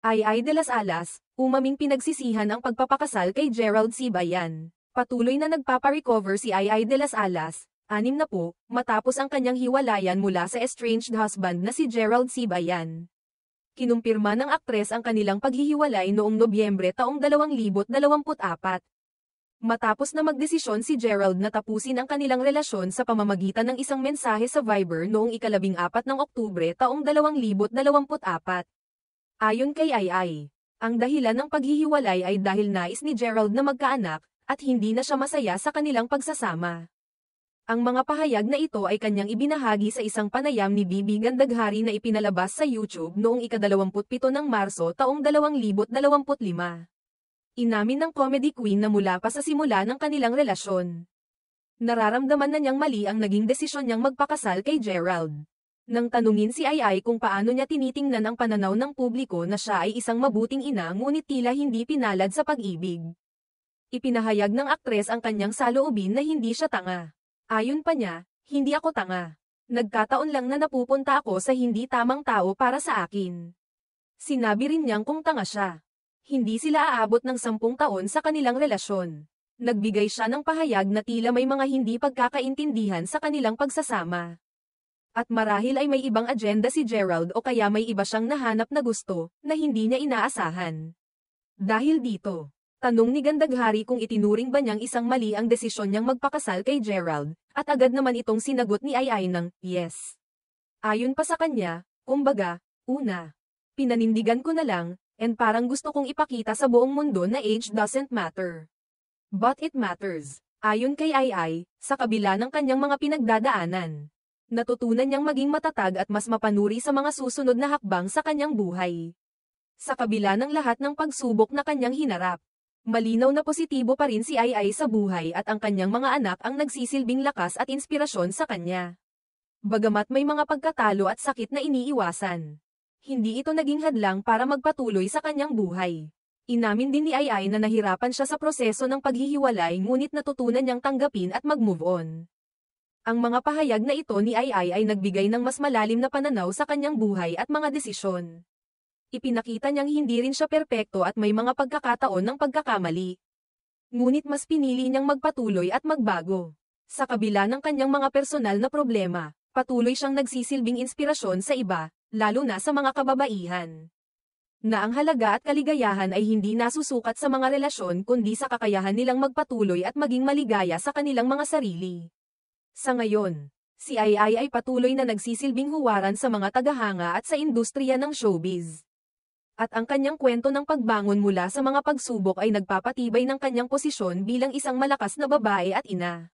Ay de las Alas, umaming pinagsisihan ang pagpapakasal kay Gerald Sibayan. Patuloy na nagpapa-recover si Ay de las Alas, 60, matapos ang kanyang hiwalayan mula sa estranged husband na si Gerald Sibayan. Kinumpirma ng aktres ang kanilang paghihiwalay noong Nobyembre taong 2024. Matapos na magdesisyon si Gerald na tapusin ang kanilang relasyon sa pamamagitan ng isang mensahe sa Viber noong ika-14 ng Oktubre taong 2024. Ayon kay Ay, ang dahilan ng paghihiwalay ay dahil nais ni Gerald na magkaanak, at hindi na siya masaya sa kanilang pagsasama. Ang mga pahayag na ito ay kanyang ibinahagi sa isang panayam ni Bibi Gandaghari na ipinalabas sa YouTube noong ika-27 ng Marso taong 2025. Inamin ng comedy queen na mula pa sa simula ng kanilang relasyon, nararamdaman na niyang mali ang naging desisyon niyang magpakasal kay Gerald. Nang tanungin si Ay kung paano niya tinitingnan ang pananaw ng publiko na siya ay isang mabuting ina ngunit tila hindi pinalad sa pag-ibig, ipinahayag ng aktres ang kanyang saloobin na hindi siya tanga. Ayon pa niya, "Hindi ako tanga. Nagkataon lang na napupunta ako sa hindi tamang tao para sa akin." Sinabi rin niyang kung tanga siya, hindi sila aabot ng 10 taon sa kanilang relasyon. Nagbigay siya ng pahayag na tila may mga hindi pagkakaintindihan sa kanilang pagsasama. At marahil ay may ibang agenda si Gerald o kaya may iba siyang nahanap na gusto, na hindi niya inaasahan. Dahil dito, tanong ni Gandaghari kung itinuring ba niyang isang mali ang desisyon niyang magpakasal kay Gerald, at agad naman itong sinagot ni Ay ng, "Yes." Ayon pa sa kanya, kumbaga, una, "Pinanindigan ko na lang, and parang gusto kong ipakita sa buong mundo na age doesn't matter. But it matters." Ayon kay Ay, sa kabila ng kanyang mga pinagdadaanan, natutunan niyang maging matatag at mas mapanuri sa mga susunod na hakbang sa kanyang buhay. Sa kabila ng lahat ng pagsubok na kanyang hinarap, malinaw na positibo pa rin si Ay sa buhay at ang kanyang mga anak ang nagsisilbing lakas at inspirasyon sa kanya. Bagamat may mga pagkatalo at sakit na iniiwasan, hindi ito naging hadlang para magpatuloy sa kanyang buhay. Inamin din ni Ay na nahirapan siya sa proseso ng paghihiwalay ngunit natutunan niyang tanggapin at mag-move on. Ang mga pahayag na ito ni ay nagbigay ng mas malalim na pananaw sa kanyang buhay at mga desisyon. Ipinakita niyang hindi rin siya perpekto at may mga pagkakataon ng pagkakamali. Ngunit mas pinili niyang magpatuloy at magbago. Sa kabila ng kanyang mga personal na problema, patuloy siyang nagsisilbing inspirasyon sa iba, lalo na sa mga kababaihan. Na ang halaga at kaligayahan ay hindi nasusukat sa mga relasyon kundi sa kakayahan nilang magpatuloy at maging maligaya sa kanilang mga sarili. Sa ngayon, si ay patuloy na nagsisilbing huwaran sa mga tagahanga at sa industriya ng showbiz. At ang kanyang kwento ng pagbangon mula sa mga pagsubok ay nagpapatibay ng kanyang posisyon bilang isang malakas na babae at ina.